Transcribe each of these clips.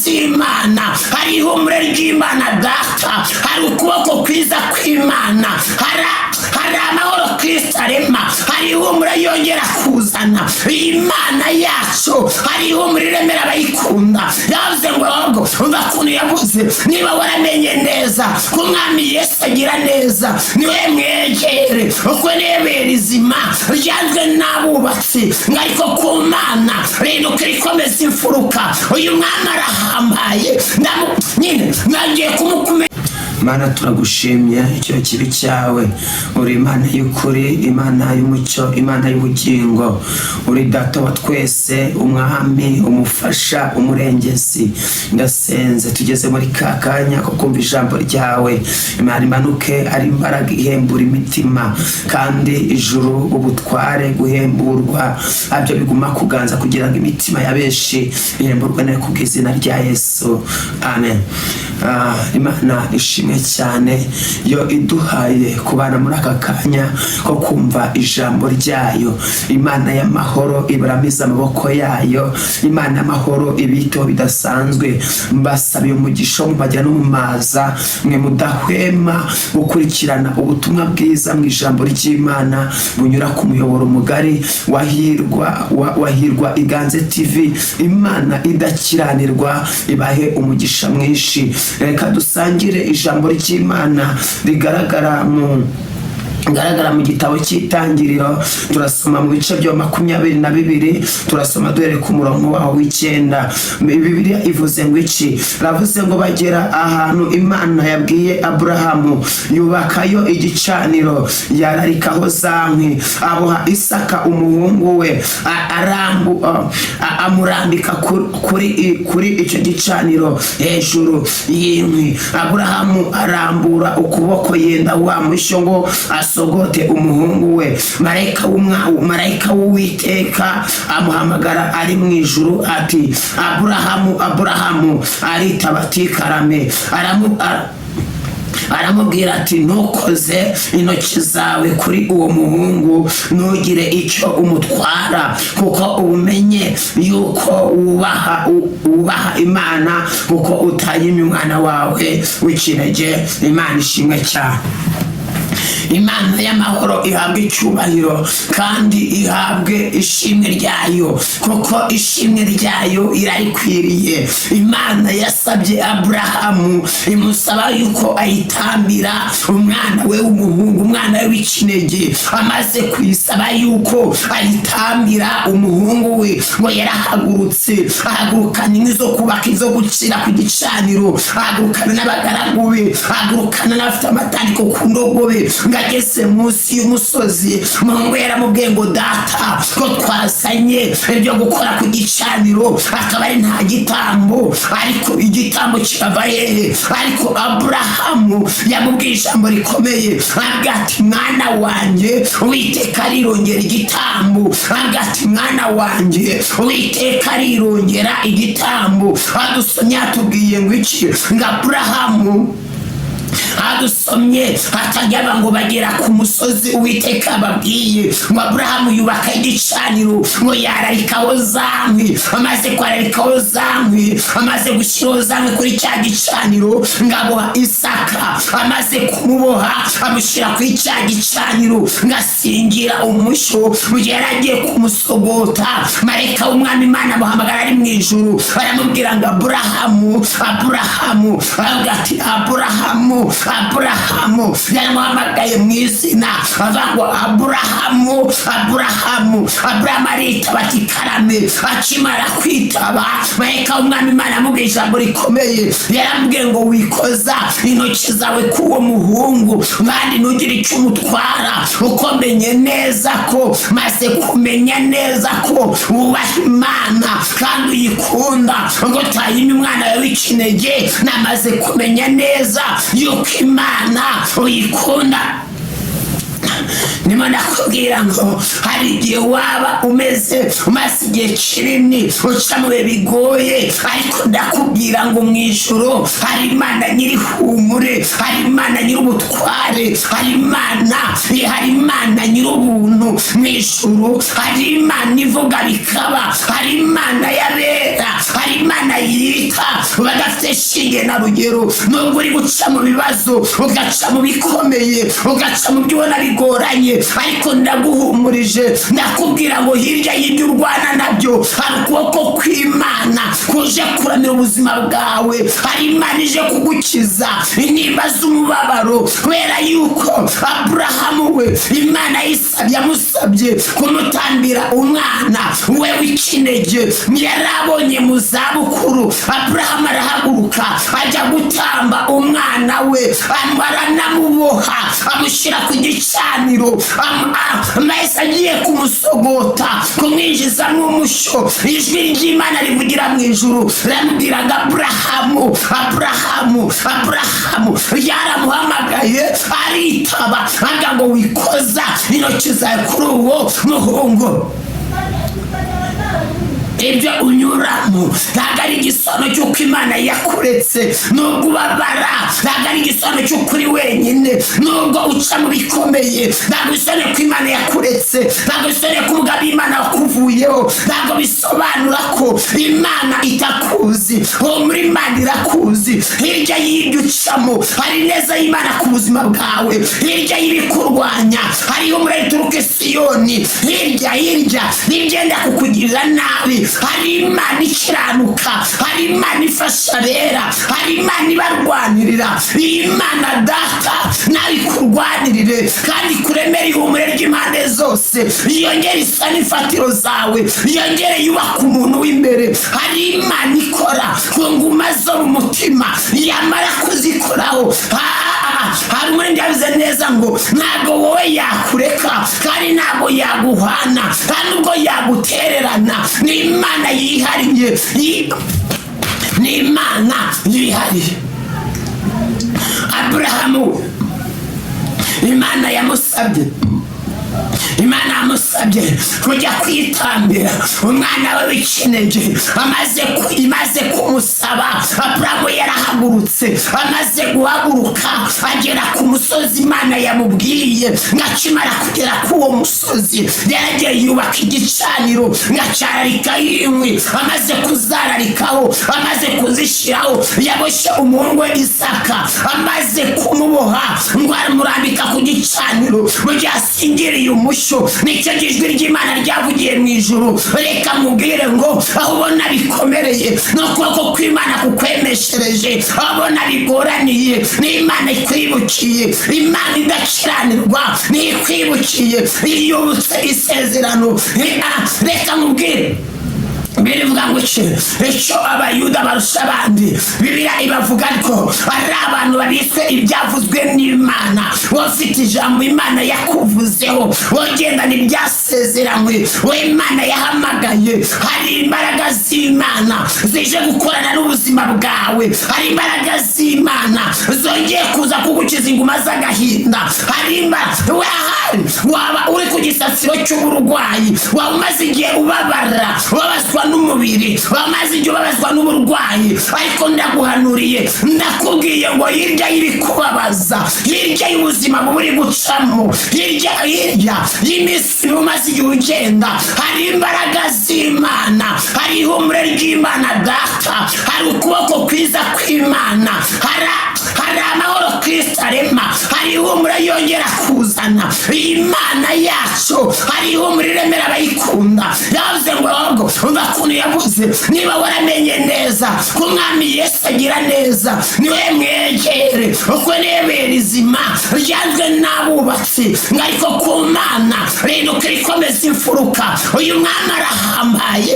z'Imana, hari ihumure ry'Imana data, hari ukuboko kwiza kw'Imana, hari amahoro Kristo arema, hari ihumure yongera kuzana. Imana yacu hari ihumure iremera abayikunda. Yavuze ngo ahubwo umva ukuntu yavuze, niba waramenye neza ko Umwami Yesu agira neza, niwe mwegere, uko niwe rizima ryanzwe n'abubatsi, ariko ku Mana rinuka rikomeza imfuruka. Uyu Mwami arahambaye, nyine nagiye kumukumenya. Mana turagushimye icyo kibi cyawe, uri Imana y'ukuri, Imana y'umucyo, Imana y'ubugingo, uri Data wa twese, Umwami, umufasha, umurengezi. Ndasenze tugeze muri ka kanya ko kumva ijambo ryawe. Imana imanuke ari imbaraga ihembura imitima, kandi ijuru ubutware guhemburwa abyo biguma kuganza kugira ngo imitima ya benshi ihemburwe nayo kubw'izina rya Yesu, amen. Imana ishimwe cyane yo iduhaye kubana muri aka kanya ko kumva ijambo ryayo. Imana y'amahoro ibaramiza amaboko yayo, Imana y'amahoro ibito bidasanzwe. Mbasabiye umugisha mu majya no mu maza, mwe mudahwema gukurikirana ubutumwa bwiza mu ijambo ry'Imana bunyura ku muyoboro mugari wahirwa Iganze TV. Imana idakiranirwa ibahe umugisha mwinshi. Reka dusangire ijambo ry'Imana rigaragara mu gitabo cy'Itangiriro. Turasoma mu bice bya 22, turasoma duhere ku murongo waho w'9. Bibiliya ivuze ngo iki? Ravuze ngo bagera ahantu Imana yabwiye Aburahamu, yubakayo igicaniro, yararikaho za nkwi, aboha Isaka umuhungu we, amurambika kuri icyo gicaniro hejuru y'inkwi. Aburahamu arambura ukuboko yenda wa mushyo ngo asogote umuhungu we. Marayika w'Uwiteka amuhamagara ari mu ijuru ati, Aburahamu, Aburahamu. Aritaba ati karame. Aramubwira ati, ntukoze intoki zawe kuri uwo muhungu, ntugire icyo umutwara, kuko umenye yuko wubaha Imana, kuko utayimye umwana wawe w'ikinege. Imana ishimwe cyane. Imana y'amahoro ihabwe icyubahiro kandi ihabwe ishimwe ryayo, kuko ishimwe ryayo irarikwiriye. Imana yasabye Aburahamu, imusaba yuko ayitambira umwana we w'umuhungu, umwana we w'ikinege. Amaze kuyisaba yuko ayitambira umuhungu we, ngo yarahagurutse, ahagurukana inkwi zo kubaka, izo gucira ku gicaniro, ahagurukana n'abagaragu be, ahagurukana n'abafite amatandiko ku ndogobe. Ageze munsi y'umusozi, Mungu yaramubwiye ngo data, ko twasanye ibyo gukora ku gicaniro akaba ari nta gitambo, ariko igitambo kirava hehe? Ariko Aburahamu yamubwiye ijambo rikomeye, avuga ati, mwana wanjye, Uwiteka arirongera igitambo. Avuga ati, mwana wanjye, Uwiteka arirongera igitambo. Adusomye atubwiye ngo iki? Ngo Aburahamu adusomye atajyaba ngo bagera ku musozi Uwiteka babwiye, ngo Aburahamu yubaka igicaniro, ngo yararikaho za nkwi. Amaze kwararikaho za nkwi, amaze gushyiraho za nkwi kuri cya gicaniro, ngaboha Isaka. Amaze kumuboha amushyira kuri cya gicaniro, ngasingira umushyo. Mu gihe yaragiye kumusogota, marayika w'Umwami Imana amuhamagara ari mu ijuru, aramubwira ngo Aburahamu, Aburahamu. Aravuga ati, Aburahamu, Aburahamu. Yaramuhamagaye mu izina, avuga ngo Aburahamu, Aburahamu. Aburahamu aritaba ati karame. Akimara kwitaba, marayika w'Umwami Imana amubwira ijambo rikomeye. Yaramubwiye ngo wikoza intoki zawe k'uwo muhungu, kandi ntugire icyo umutwara, uko menye neza ko, maze kumenya neza ko wubaha Imana kandi uyikunda, ngo utayimye umwana wawe w'ikinege. Namaze kumenya neza yuko Imana uyikunda. ndimo ndakubwira ngo hari igihe waba umaze igihe kinini uca mu bihe bigoye, ariko ndakubwira ngo mu ijuru hari Imana nyiri humure, hari Imana nyiri ubutware, hari Imana nyiri ubuntu. Mu ijuru hari Imana ivuga bikaba, hari Imana yabera, hari Imana yita badafite shinge na rugero. Nubwo uri guca mu bibazo, ugaca mu bikomeye, ugaca mu byo ubona bigoranye, ariko ndaguhumurije ndakubwira ngo hirya y'ibyo urwana nabyo hari ukuboko kw'Imana kuje kuramira ubuzima bwawe. Hari Imana ije kugukiza intimba z'umubabaro, kubera yuko Aburahamu we Imana yamusabye kumutambira umwana we w'ikinege. Yarabonye mu zabukuru, Aburahamu arahaguruka ajya gutamba umwana we, aranamuboha amushyira ku gicaniro, amahese agiye kumusogota kumwinjizamo umushyo. Ijwi ry'Imana rivugira mu ijuru riramubwiraga Aburahamu, Aburahamu, Aburahamu. Yaramuhamagaye aritaba, avuga ngo wikoza intoki zawe kuri uwo muhungu. Ibyo unyuramo ntabwo ari igisono cy'uko Imana yakuretse, nubwo ubabara ntabwo ari igisono cy'uko uri wenyine, nubwo uca mu bikomeye ntabwo bisobanuye ko Imana yakuretse, ntabwo bisobanuye ko umugabo Imana wakuvuyeho, ntabwo bisobanura ko Imana itakuzi. Muri Imana irakuzi. Hirya y'ibyo ucamo hari neza y'Imana ku buzima bwawe, hirya y'ibikurwanya hariho umuriro uturuka i Siyoni, hirya n'igenda kukugirira nabi hari Imana ikiranuka, hari Imana ifasha abera, hari Imana ibarwanirira. Iyi Imana Data nawe ikurwanirire kandi kuremera ihumure ry'impande zose, yongere isa n'ifatiro zawe, yongere yubaka umuntu w'imbere. Hari Imana ikora ku nguma zo mu mutima, yamara kuzikoraho hari umurenge yabize neza ngo ntabwo wowe yakureka kandi ntabwo yaguhana kandi nubwo yagutererana. Ni Imana yihariye, ni Imana yihariye. Aburahamu Imana yamusabye kujya kwitambira umwana we w'ikinege. Amaze kumusaba, Aburahamu yarahagurutse. Amaze guhaguruka agera ku musozi Imana yamubwiye. Ngakimara kugera ku uwo musozi yaragiye yubaka igicaniro, ngacararika inkwi. Amaze kuzararikaho, amaze kuzishyiraho, yaboshye umuhungu we Isaka. Amaze kumuboha ngo aramurambika ku gicaniro, mu gihe asingiriye umushyo. Nicyo ijwi ry'Imana ryavugiye mu ijuru. Reka mubwire ngo aho ubona bikomereye n'ukuboko kw'Imana kukwemeshereje, aho ubona bigoraniye ni Imana ikwibukiye. Imana idakiranirwa ni ikwibukiye, yibutse isezerano. Reka mubwire birivuga ngo icyo Abayuda barusha abandi, Bibiliya ibavuga ko ari abantu babitse ibyavuzwe n'Imana. Wowe ufite ijambo Imana yakuvuzeho, wogendana ibyasezeranywe, wowe Imana yahamagaye. Hari imbaraga z'Imana zije gukorana n'ubuzima bwawe, hari imbaraga z'Imana zongeye kuza kugukiza inguma z'agahinda. Hari imbaraga waba uri ku gisasiro cy'uburwayi, waba umaze igihe ubabara, ubabazwa n'umubiri, wamaze igihe ubabazwa n'uburwayi, ariko ndaguhanuriye, ndakubwiye ngo hirya y'ibikubabaza, hirya y'ubuzima buri gucamo, hirya y'iminsi umaze igihe ugenda, hari imbaraga z'Imana, hari ihumure ry'Imana Data, hari ukuboko kwiza kw'Imana, hari amahoro Kristo arema, hari ihumure yongera kuzana. Imana yacu hari ihumure iremera abayikunda. Yavuze ngo ahubwo umva ukuntu yavuze, niba waramenye neza ko Umwami Yesu agira neza, niwe mwegere, uko niwe rizima ryanzwe n'abubatsi, ngo ariko ku Mana rinuka rikomeza imfuruka. Uyu Mwami arahambaye.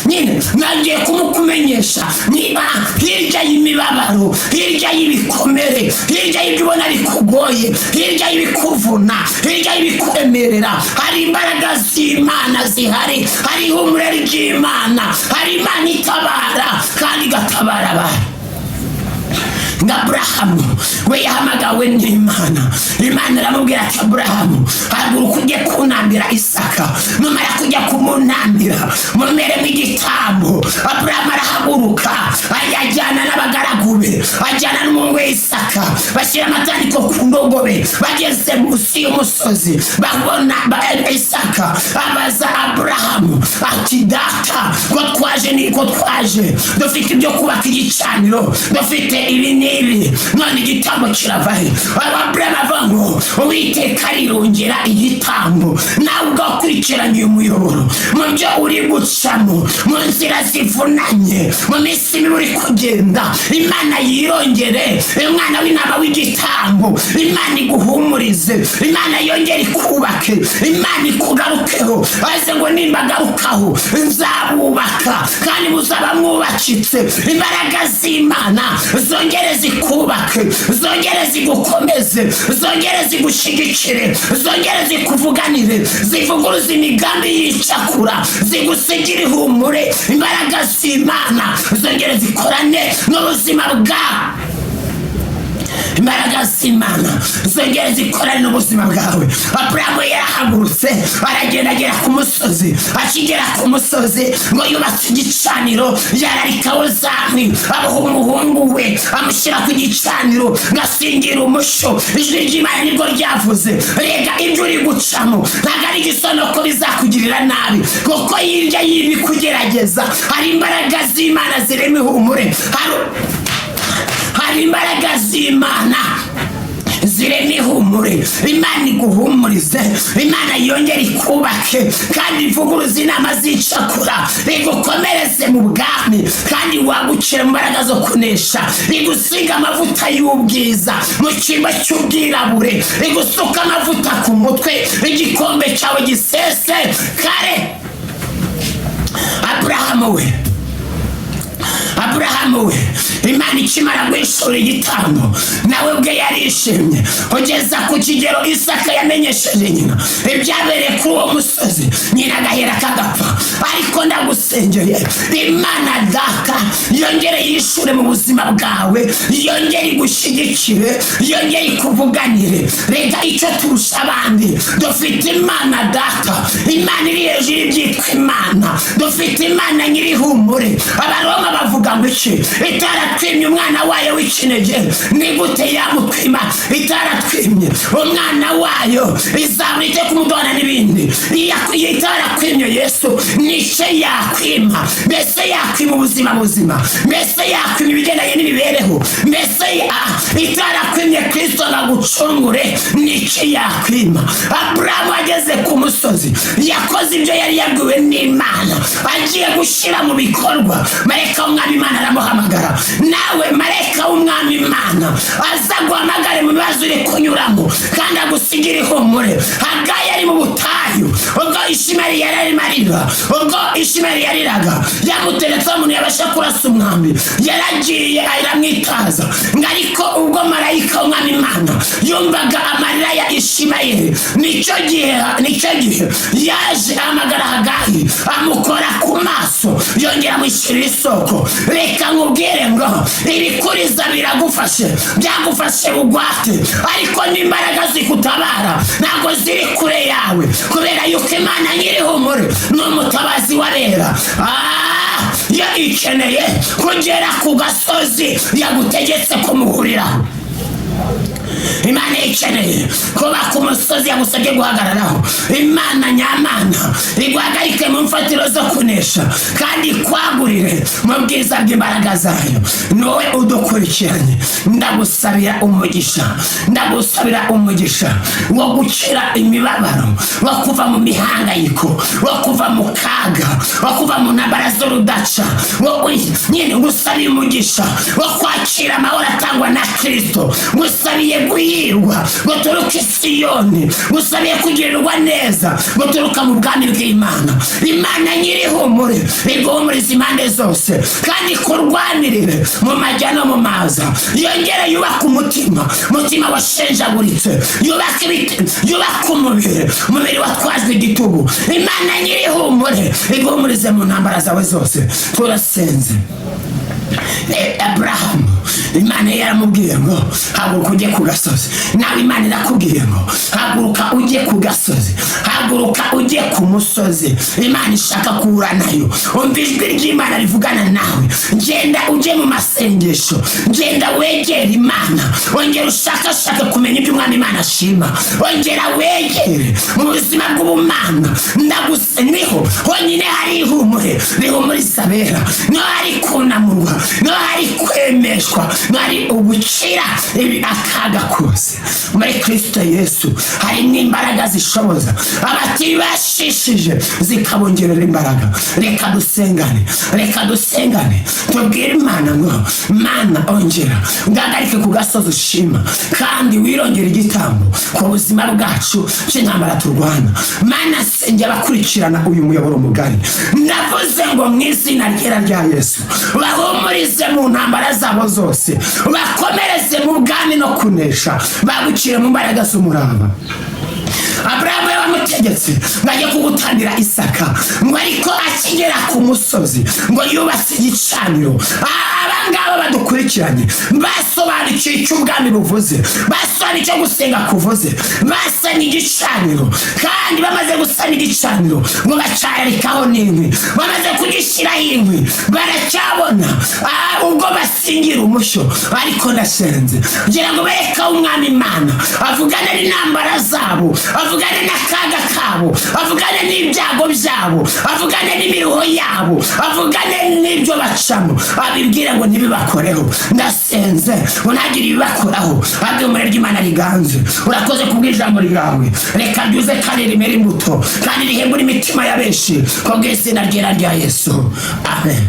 Nyine nagiye kumukumenyesha, niba hirya y'imibabaro, hirya y'ibikomere, hirya y'ibyo ubona bikugoye, hirya y'ibikuvuna, hirya y'ibikuremerera, hari imbaraga z'Imana zihari, hari ihumure ry'Imana, hari Imana itabara kandi igatabara abantu. nga Aburahamu we yahamagawe n'Imana. Imana iramubwira ati Aburahamu haguruka ujye kunambira Isaka, numara kujya kumunambira mumeremo igitambo. Aburahamu arahaguruka ajyana n'abagaragu be, ajyana n'umuhungu we Isaka, bashyira amatandiko ku ndogobe. Bageze munsi y'umusozi babona Isaka, abaza Aburahamu ati data ko twaje dufite ibyo kubaka igicaniro, dufite ibi n'ibi, none igitambo kiravahe? Aburahamu avuga ngo Uwiteka arirongera igitambo. Nawe ugakurikiranye uyu muyoboro mu byo uri gucamo, mu nzira zivunanye, mu minsi mibi uri kugenda, Imana yirongere umwana w'intama w'igitambo. Imana iguhumurize, Imana yongere ikubake, Imana ikugarukeho. Aze ngo nimbagarukaho nzabubaka kandi muzaba mwubakitse. Imbaraga z'Imana zongere zikubake, zongere zigukomeze, zongere zigushyigikire, zongere zikuvuganire, zivuguruza imigambi y'icakura, zigusigire ihumure. Imbaraga z'Imana zongere zikorane n'ubuzima bwawe. Imbaraga z'Imana zongere zikorane n'ubuzima bwawe. Aburahamu yarahagurutse aragenda agera ku musozi. Akigera ku musozi ngo yubatse igicaniro, yararikaho zankwi, abaha umuhungu we amushyira ku gicaniro ngasingira umushyo. Ijwi ry'Imana nibwo ryavuze, rega ibyo uri gucamo ntabwo ari igisonoko bizakugirira nabi, kuko hirya y'ibi kugerageza hari imbaraga z'Imana zirema ihumure. Hari imbaraga z'Imana zirema ihumure. Imana iguhumurize, Imana yongere ikubake kandi ivuguruze inama z'icakura, igukomereze mu bwami kandi wagukire mu mbaraga zo kunesha. Igusiga amavuta y'ubwiza mu cyimbo cy'ubwirabure, igusuka amavuta ku mutwe, igikombe cyawe gisese kare. Aburahamu we Imana ikimara guhishura igitambo, nawe bwe yarishimye kugeza ku kigero Isaka yamenyesheje nyina ibyabereye kuri uwo musozi. Nyina agahera kagapfa. Ariko ndagusengeye Imana data yongere yishure mu buzima bwawe, yongere igushyigikire, yongere ikuvuganire. Reka icyo turusha abandi, dufite Imana data, Imana iri hejuru y'ibyitwa Imana. Dufite Imana nyiri ihumure. Abaroma bavuga ngo iki? Itaratwimye umwana wayo w'ikinege, ni gute yamutwima? Itaratwimye umwana wayo izamurike kumudona n'ibindi. Itarakwimye Yesu nice yakwima. Mbese yakwima ubuzima buzima, mbese yakwima ibigendanye n'imibereho, mbese itarakwimye Kristo ngagucungure nice yakwima. Aburahamu ageze ku musozi yakoze ibyo yari yabwiwe n'Imana, agiye gushyira mu bikorwa. Marayika w'Umwami Imana aramuhamagara. Nawe marayika w'Umwami Imana aza guhamagare mu bibazo uri kunyuramo kandi agusigire ihumure. Hagayi ari mu butayu ubwo Ishimeli yararimo arira, ubwo Ishimeli yariraga yamuteretseho umuntu yabasha kurasa umwambi, yaragiye aramwitaza. Ariko ubwo marayika w'Umwami Imana yumvaga amarira ya Ishimeli, nicyo gihe yaje ahamagara Hagayi, amukora ku maso, yongera amushyirira isoko. Reka nkubwire ngo ibikuriza biragufashe, byagufashe bugwate, ariko n'imbaraga zikutabara ntabwo ziri kure yawe, kubera yuko Imana nyiri ihumure n'umutabazi w'abera. Yo ikeneye kugera ku gasozi yagutegetse kumuhuriraho. Imana ikeneye kuba ku musozi yagusabye guhagararaho. Imana nyamana iguhagarike mu mfatiro zo kunesha kandi kwagurire mu bwiza bw'imbaraga zayo. Nowe udukurikiranye ndagusabira umugisha wo gukira imibabaro, wo kuva mu mihangayiko, wo kuva mu kaga, wo kuva mu ntambara z'urudaca, wo nyine ngusabiye umugisha wo kwakira amahoro atangwa na Kristo. Ngusabiye guhirwa guturuka i Siyoni, ngusabiye kugirirwa neza guturuka mu bwami bw'Imana. Imana nyiri ihumure iguhumuriza impande zose kandi kurwanirire mu majya no mu maza. Yongere yubaka umutima washenjaguritse, yubaka umubiri watwajwe igitugu. Imana nyiri ihumure iguhumurize mu ntambara zawe zose. Turasenze. Aburahamu Imana yaramubwiye ngo haguruka ujye ku gasozi. Nawe Imana irakubwiye ngo haguruka ujye ku gasozi, haguruka ujye ku musozi. Imana ishaka kuhura nayo. Umva ijwi ry'Imana rivugana nawe. Ngenda ujye mu masengesho, ngenda wegera Imana, ongera ushakashake kumenya ibyo Umwami Imana ashima, ongera wegere mu buzima bw'ubumana. Niho honyine hari ihumure rihumuriza abera, niho hari kunamurwa, niho hari kwemeshwa, niho hari ubukira akaga kose. Muri Kristo Yesu harimo imbaraga zishoboza abatibashishije zikabongerera imbaraga. Reka dusengane, reka dusengane, tubwire Imana ngo Mana ongera ngagarike ku gasozi ushima, kandi wirongera igitambo ku buzima bwacu cy'intambara turwana. Mana senge abakurikirana uyu muyoboro mugari, ndavuze ngo mu izina ryera rya Yesu bahumurize mu ntambara zabo zose, bakomereze mu bwami no kunesha, bagukire mu mbaraga z'umurava. Aburahamu yamutegetse ngo ajye kugutangira Isaka, ngo ariko akigera ku musozi ngo yubatse igicaniro. Abangaba badukurikiranye basobanukiwe icyo ubwami buvuze, basobanukiwe icyo gusenga kuvuze, basana igicaniro, kandi bamaze gusana igicaniro ngo bacararikaho n'inkwi, bamaze kugishyiraho inkwi baracyabona ubwo basingira umushyo. Ariko ndasenze kugira ngo bereke Umwami Imana avugane n'intambara zabo, avugane n'akaga kabo, avugane n'ibyago byabo, avugane n'imiruho yabo, avugane n'ibyo bacamo, abibwire ngo ntibibakoreho. Ndasenze ngo ntagire ibibakoraho, ahubwo ihumure ry'Imana riganze. Urakoze kubw'ijambo ryawe, reka ryuze kandi rimere imbuto, kandi rihembure imitima ya benshi, kubw'izina ryera rya Yesu, amen.